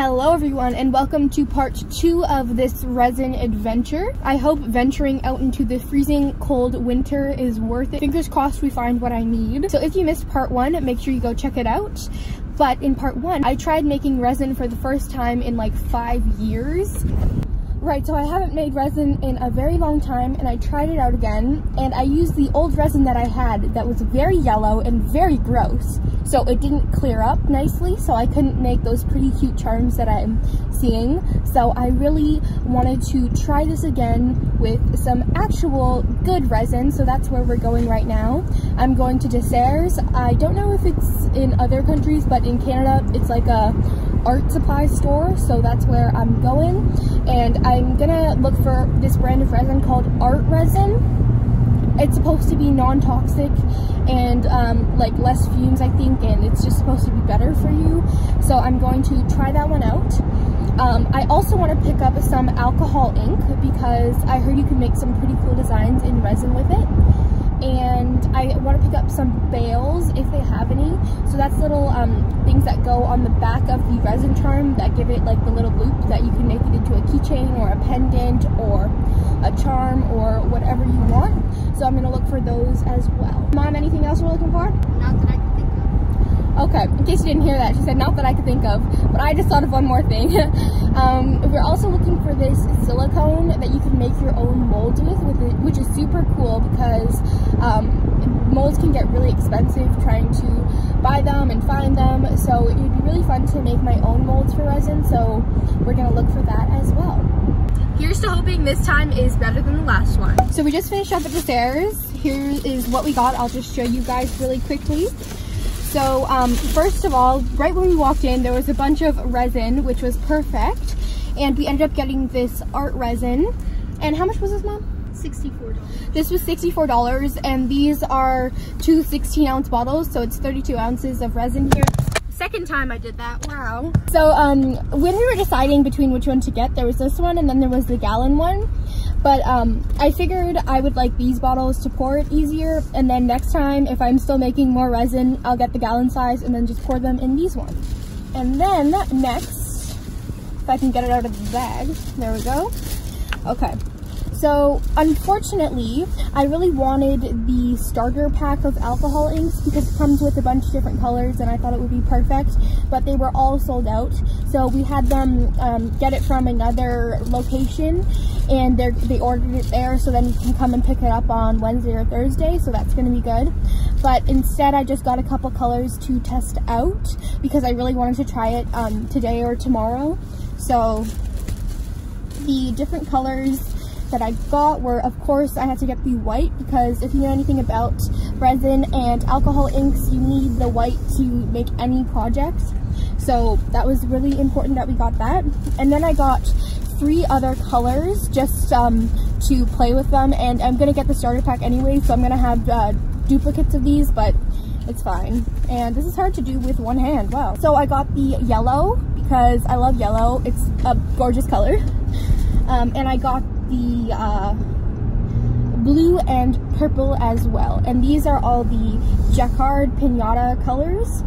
Hello everyone, and welcome to part 2 of this resin adventure. I hope venturing out into the freezing cold winter is worth it. Fingers crossed we find what I need. So if you missed part 1, make sure you go check it out. But in part 1, I tried making resin for the first time in like 5 years. Right, so I haven't made resin in a very long time, and I tried it out again, and I used the old resin that I had that was very yellow and very gross, so it didn't clear up nicely, so I couldn't make those pretty cute charms that I'm seeing. So I really wanted to try this again with some actual good resin, so that's where we're going right now. I'm going to Desserts. I don't know if it's in other countries, but in Canada it's like a art supply store, so that's where I'm going, and I'm gonna look for this brand of resin called Art Resin. It's supposed to be non-toxic and like less fumes, I think, and it's just supposed to be better for you, so I'm going to try that one out. I also want to pick up some alcohol ink because I heard you can make some pretty cool designs in resin with it. And I want to pick up some bails if they have any. So that's little things that go on the back of the resin charm that give it like the little loop that you can make it into a keychain or a pendant or a charm or whatever you want. So I'm going to look for those as well. Mom, anything else we're looking for? Not that I can think of. Okay, in case you didn't hear that, she said not that I could think of, but I just thought of one more thing. We're also looking for this silicone that you can make your own molds with it, which is super cool because molds can get really expensive trying to buy them and find them, so it would be really fun to make my own molds for resin, so we're going to look for that as well. Here's to hoping this time is better than the last one. So we just finished up at Desserts. Here is what we got. I'll just show you guys really quickly. So first of all, right when we walked in, there was a bunch of resin, which was perfect, and we ended up getting this art resin. And how much was this, Mom? $64. This was $64, and these are 2 16-ounce bottles, so it's 32 ounces of resin here. Second time I did that, wow. So when we were deciding between which one to get, there was this one and then there was the gallon one. But I figured I would like these bottles to pour it easier, and then next time if I'm still making more resin, I'll get the gallon size and then just pour them in these ones. And then next, if I can get it out of the bag, there we go. Okay. So, unfortunately, I really wanted the starter pack of alcohol inks because it comes with a bunch of different colors and I thought it would be perfect, but they were all sold out. So we had them get it from another location, and they ordered it there, so then you can come and pick it up on Wednesday or Thursday, so that's going to be good. But instead, I just got a couple colors to test out because I really wanted to try it today or tomorrow. So, the different colors that I got were, of course, I had to get the white because if you know anything about resin and alcohol inks, you need the white to make any project. So that was really important that we got that. And then I got 3 other colors just to play with them, and I'm gonna get the starter pack anyway, so I'm gonna have duplicates of these, but it's fine. And this is hard to do with one hand, wow. So I got the yellow because I love yellow, it's a gorgeous color. And I got the blue and purple as well, and these are all the jacquard pinata colors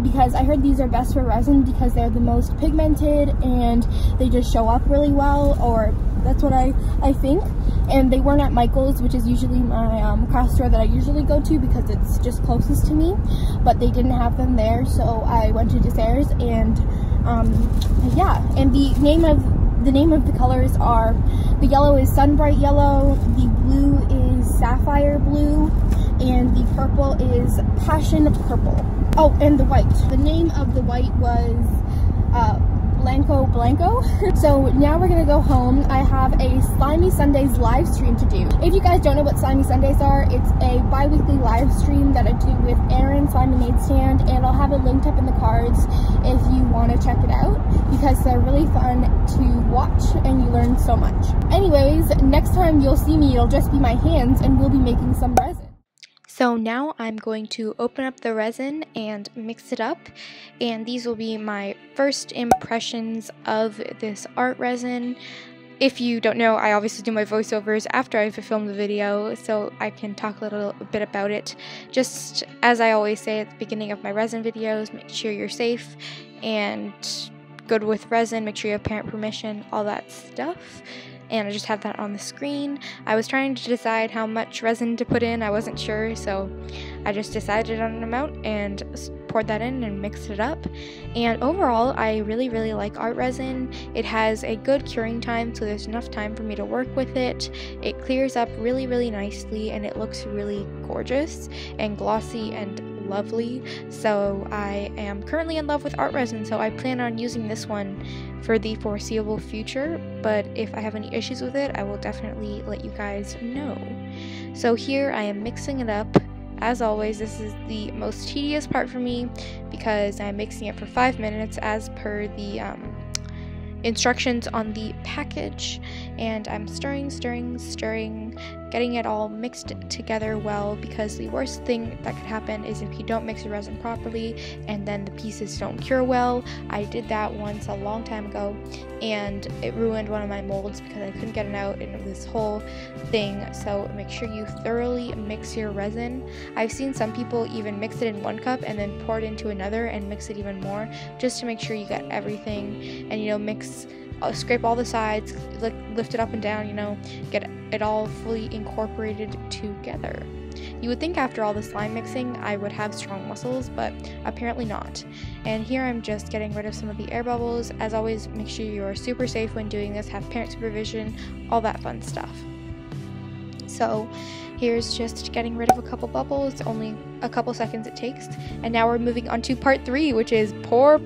because I heard these are best for resin because they're the most pigmented and they just show up really well, or that's what I think. And they weren't at Michael's, which is usually my craft store that I usually go to because it's just closest to me, but they didn't have them there, so I went to Desserts. And yeah, and the name of the colors are, the yellow is Sunbright Yellow, the blue is Sapphire Blue, and the purple is Passion Purple. Oh, and the white. The name of the white was Blanco. So now we're gonna go home. I have a Slimy Sundays live stream to do. If you guys don't know what Slimy Sundays are, it's a bi-weekly live stream that I do with Aaron, Slimy Made Stand, and I'll have it linked up in the cards if you want to check it out because they're really fun to watch and you learn so much. Anyways, next time you'll see me, it'll just be my hands and we'll be making some resin. So now I'm going to open up the resin and mix it up, and these will be my first impressions of this art resin. If you don't know, I obviously do my voiceovers after I've filmed the video, so I can talk a little bit about it. Just as I always say at the beginning of my resin videos, make sure you're safe and good with resin, make sure you have parent permission, all that stuff. And I just have that on the screen. I was trying to decide how much resin to put in. I wasn't sure, so I just decided on an amount and poured that in and mixed it up. And overall, I really like art resin. It has a good curing time, so there's enough time for me to work with it. It clears up really nicely, and it looks really gorgeous and glossy and lovely. So I am currently in love with art resin, so I plan on using this one for the foreseeable future, but if I have any issues with it, I will definitely let you guys know. So here I am mixing it up. As always, this is the most tedious part for me because I'm mixing it for 5 minutes as per the instructions on the package, and I'm stirring, getting it all mixed together well, because the worst thing that could happen is if you don't mix your resin properly and then the pieces don't cure well. I did that once a long time ago and it ruined one of my molds because I couldn't get it out, and it was this whole thing. So make sure you thoroughly mix your resin. I've seen some people even mix it in one cup and then pour it into another and mix it even more, just to make sure you get everything, and you know, mix, scrape all the sides, lift it up and down, you know, get it all fully incorporated together. You would think after all the slime mixing I would have strong muscles, but apparently not. And here I'm just getting rid of some of the air bubbles. As always, make sure you are super safe when doing this, have parent supervision, all that fun stuff. So here's just getting rid of a couple bubbles, only a couple seconds it takes. And now we're moving on to part 3, which is pour,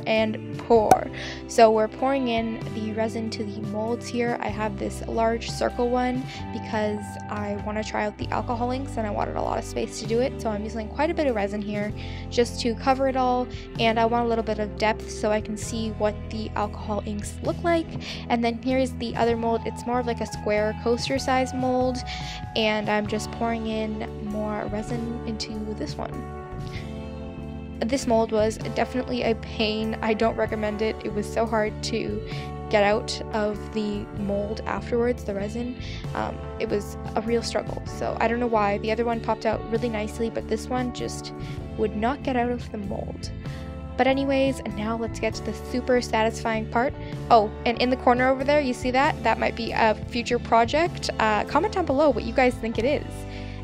and pour. So we're pouring in the resin to the molds here. I have this large circle one because I want to try out the alcohol inks and I wanted a lot of space to do it. So I'm using quite a bit of resin here just to cover it all, and I want a little bit of depth so I can see what the alcohol inks look like. And then here's the other mold. It's more of like a square coaster size mold, and I'm just pouring in more resin into this one. This mold was definitely a pain. I don't recommend it. It was so hard to get out of the mold afterwards, the resin. It was a real struggle. So I don't know why. The other one popped out really nicely, but this one just would not get out of the mold. But anyways, now let's get to the super satisfying part. Oh, and in the corner over there, you see that? That might be a future project. Comment down below what you guys think it is.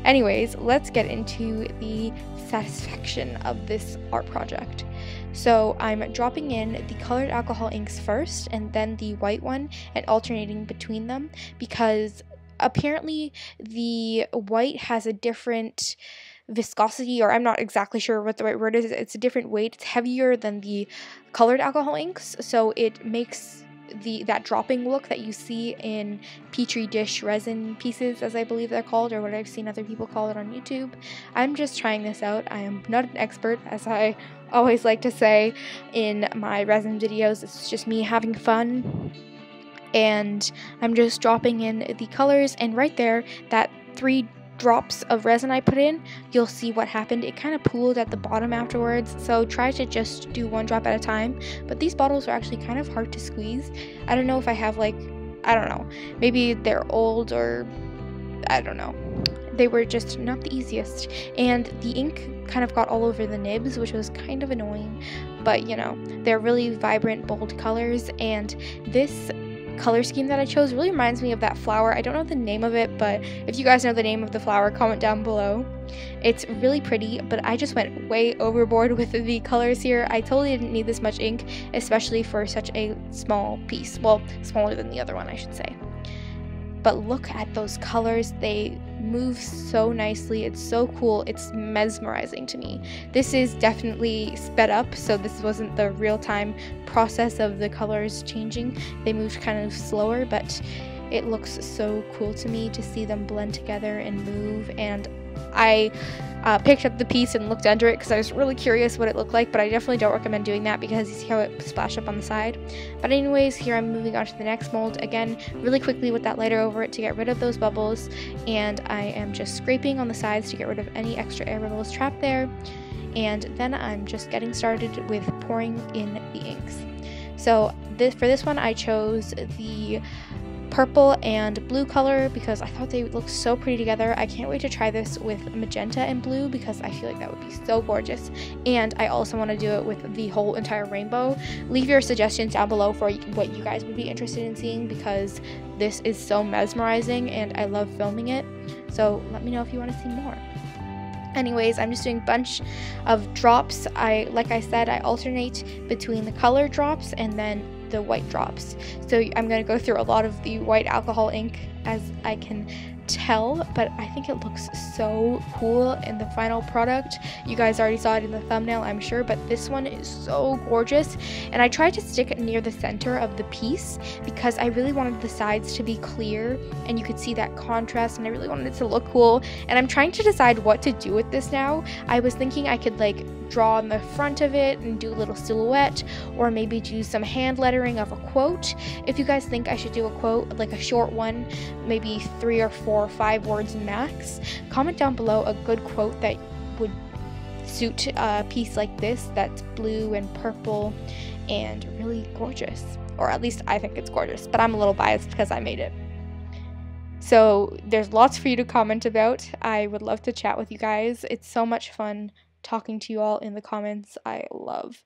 Anyways, let's get into the satisfaction of this art project. So I'm dropping in the colored alcohol inks first and then the white one and alternating between them, because apparently the white has a different viscosity, or I'm not exactly sure what the right word is. It's a different weight. It's heavier than the colored alcohol inks, so it makes that dropping look that you see in petri dish resin pieces, as I believe they're called, or what I've seen other people call it on YouTube. I'm just trying this out. I am not an expert, as I always like to say in my resin videos. It's just me having fun, and I'm just dropping in the colors, and right there, that 3 drops of resin I put in, you'll see what happened. It kind of pooled at the bottom afterwards, so try to just do 1 drop at a time. But these bottles are actually kind of hard to squeeze. I don't know if I have, like, I don't know, maybe they're old, or I don't know. They were just not the easiest, and the ink kind of got all over the nibs, which was kind of annoying, but you know, they're really vibrant, bold colors, and this color scheme that I chose really reminds me of that flower. I don't know the name of it, but if you guys know the name of the flower, comment down below. It's really pretty, but I just went way overboard with the colors here. I totally didn't need this much ink, especially for such a small piece. Well, smaller than the other one, I should say. But look at those colors. They move so nicely. It's so cool. It's mesmerizing to me. This is definitely sped up, so this wasn't the real-time process of the colors changing. They moved kind of slower, but it looks so cool to me to see them blend together and move. And I picked up the piece and looked under it because I was really curious what it looked like, but I definitely don't recommend doing that because you see how it splashed up on the side. But anyways, here I'm moving on to the next mold, again really quickly with that lighter over it to get rid of those bubbles, and I am just scraping on the sides to get rid of any extra air bubbles trapped there, and then I'm just getting started with pouring in the inks. So for this one I chose the purple and blue color because I thought they would look so pretty together. I can't wait to try this with magenta and blue because I feel like that would be so gorgeous. And I also want to do it with the whole entire rainbow. Leave your suggestions down below for what you guys would be interested in seeing because this is so mesmerizing and I love filming it. So let me know if you want to see more. Anyways, I'm just doing a bunch of drops. Like I said, I alternate between the color drops and then the white drops. So I'm going to go through a lot of the white alcohol ink as I can tell, but I think it looks so cool in the final product. You guys already saw it in the thumbnail, I'm sure, but this one is so gorgeous. And I tried to stick it near the center of the piece because I really wanted the sides to be clear and you could see that contrast, and I really wanted it to look cool. And I'm trying to decide what to do with this now. I was thinking I could like draw on the front of it and do a little silhouette, or maybe do some hand lettering of a quote. If you guys think I should do a quote, like a short one, maybe 3 or 4 or 5 words max, comment down below a good quote that would suit a piece like this that's blue and purple and really gorgeous. Or at least I think it's gorgeous, but I'm a little biased because I made it. So there's lots for you to comment about. I would love to chat with you guys. It's so much fun talking to you all in the comments. I love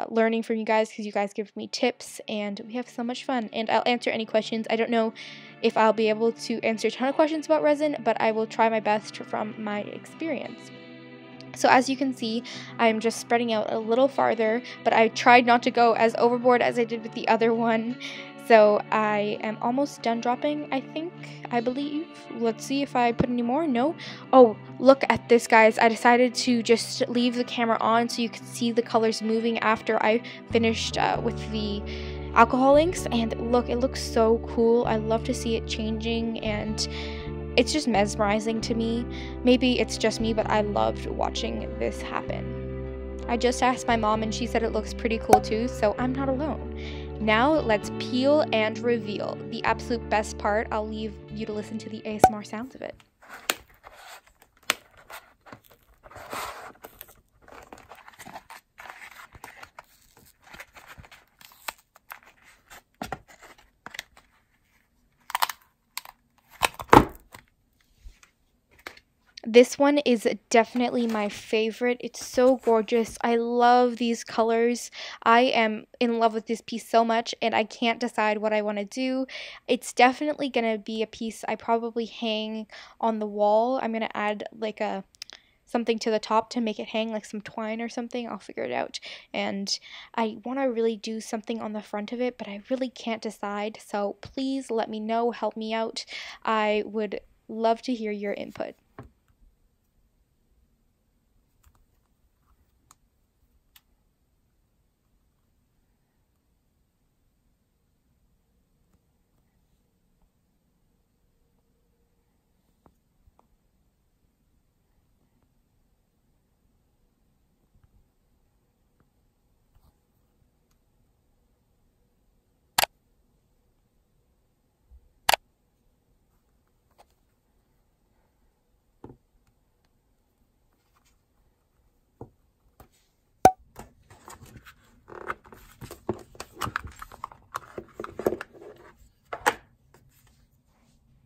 learning from you guys because you guys give me tips and we have so much fun, and I'll answer any questions. I don't know if I'll be able to answer a ton of questions about resin, but I will try my best from my experience. So as you can see, I'm just spreading out a little farther, but I tried not to go as overboard as I did with the other one. So I am almost done dropping, I believe. Let's see if I put any more. No. Oh, look at this, guys. I decided to just leave the camera on so you could see the colors moving after I finished with the alcohol inks. And look, it looks so cool. I love to see it changing, and it's just mesmerizing to me. Maybe it's just me, but I loved watching this happen. I just asked my mom and she said it looks pretty cool too, so I'm not alone. Now let's peel and reveal. The absolute best part, I'll leave you to listen to the ASMR sounds of it. This one is definitely my favorite. It's so gorgeous. I love these colors. I am in love with this piece so much, and I can't decide what I want to do. It's definitely going to be a piece I probably hang on the wall. I'm going to add like something to the top to make it hang, like some twine or something. I'll figure it out. And I want to really do something on the front of it, but I really can't decide. So please let me know. Help me out. I would love to hear your input.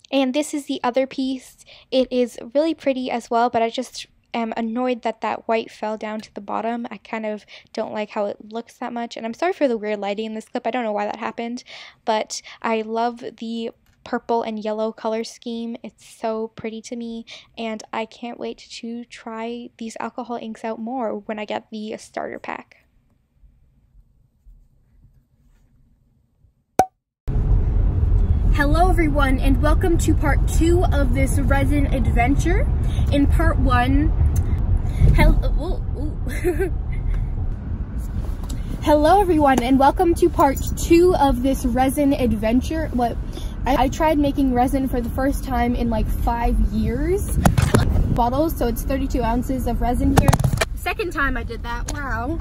And this is the other piece. It is really pretty as well, but I just am annoyed that that white fell down to the bottom. I kind of don't like how it looks that much, and I'm sorry for the weird lighting in this clip. I don't know why that happened, but I love the purple and yellow color scheme. It's so pretty to me, and I can't wait to try these alcohol inks out more when I get the starter pack. Hello everyone, and welcome to part 2 of this resin adventure. In part 1, hello everyone, and welcome to part 2 of this resin adventure. I tried making resin for the first time in like 5 years. Bottles, so it's 32 ounces of resin here. Second time I did that, wow.